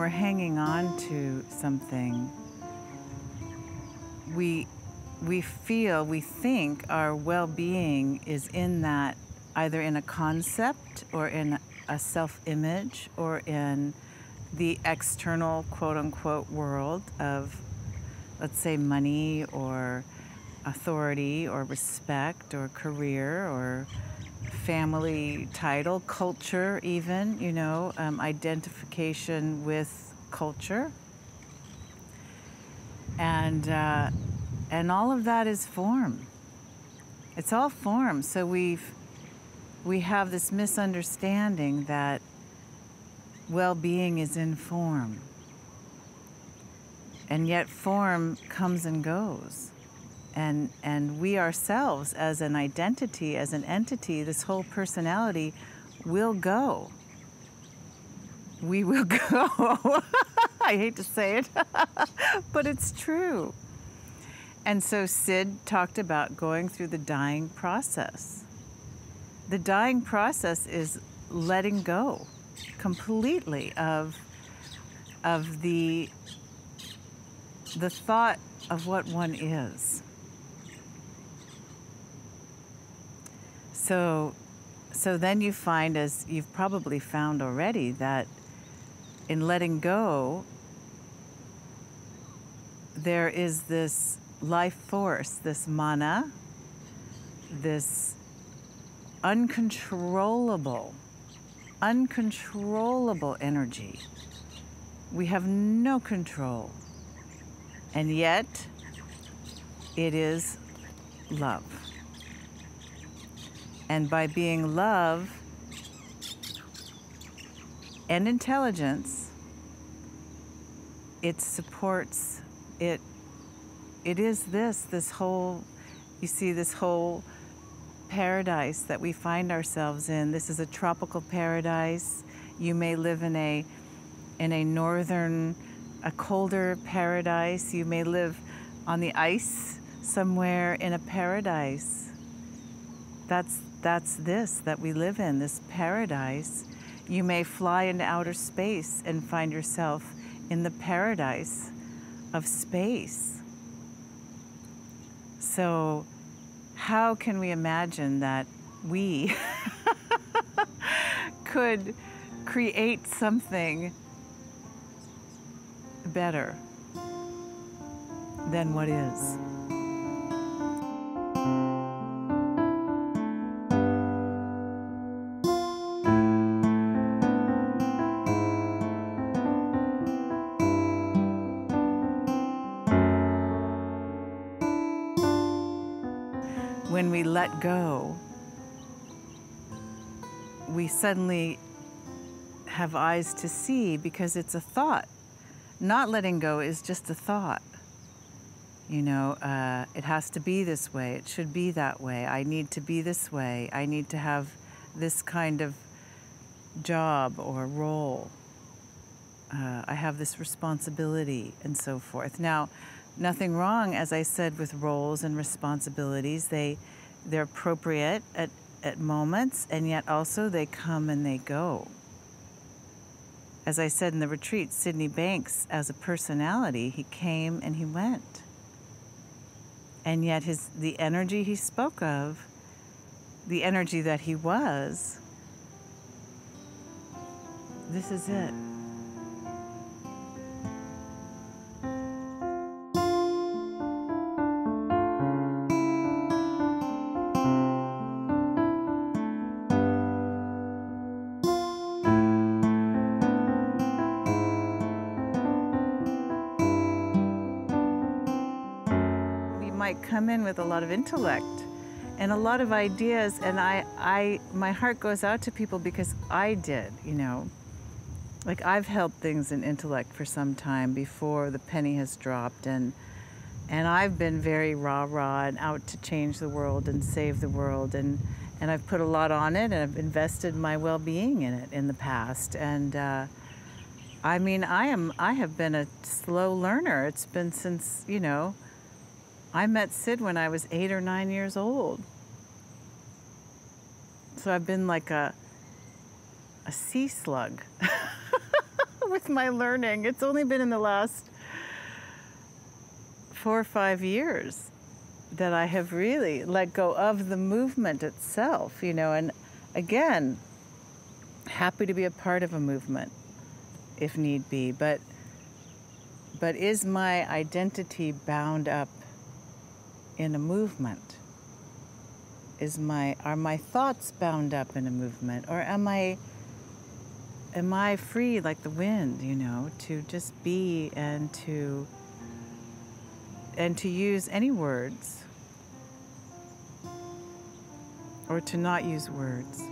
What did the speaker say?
we're hanging on to something, we think our well-being is in that, either in a concept or in a self-image or in the external quote-unquote world of, let's say, money or authority or respect or career or family title, culture even, identification with culture. And all of that is form. It's all form. So we have this misunderstanding that well-being is in form. And yet form comes and goes. And we ourselves, as an identity, as an entity, this whole personality will go. We will go. I hate to say it, but it's true. And so Sid talked about going through the dying process. The dying process is letting go completely of the thought of what one is. So then you find, as you've probably found already, that in letting go, there is this life force, this mana, this uncontrollable energy. We have no control. And yet, it is love. And by being love and intelligence, it supports, it is this whole, you see, this whole paradise that we find ourselves in. This is a tropical paradise. You may live in a northern, a colder paradise. You may live on the ice somewhere in a paradise. That's this that we live in, this paradise. You may fly into outer space and find yourself in the paradise of space. So how can we imagine that we could create something better than what is? When we let go, we suddenly have eyes to see, because it's a thought. Not letting go is just a thought. It has to be this way. It should be that way. I need to be this way. I need to have this kind of job or role. I have this responsibility, and so forth. Now, nothing wrong, as I said, with roles and responsibilities. They're appropriate at moments, and yet also they come and they go. As I said in the retreat, Sydney Banks, as a personality, he came and he went. And yet the energy he spoke of, the energy that he was, this is it. Might come in with a lot of intellect and a lot of ideas, and my heart goes out to people, because I did, like, I've held things in intellect for some time before the penny has dropped, and I've been very rah-rah and out to change the world and save the world, and I've put a lot on it, and I've invested my well-being in it in the past, and I have been a slow learner. It's been since, I met Sid when I was 8 or 9 years old. So I've been like a sea slug, with my learning. It's only been in the last 4 or 5 years that I have really let go of the movement itself, and again, happy to be a part of a movement if need be, but is my identity bound up in a movement? Are my thoughts bound up in a movement, or am I free like the wind, to just be and to use any words or to not use words?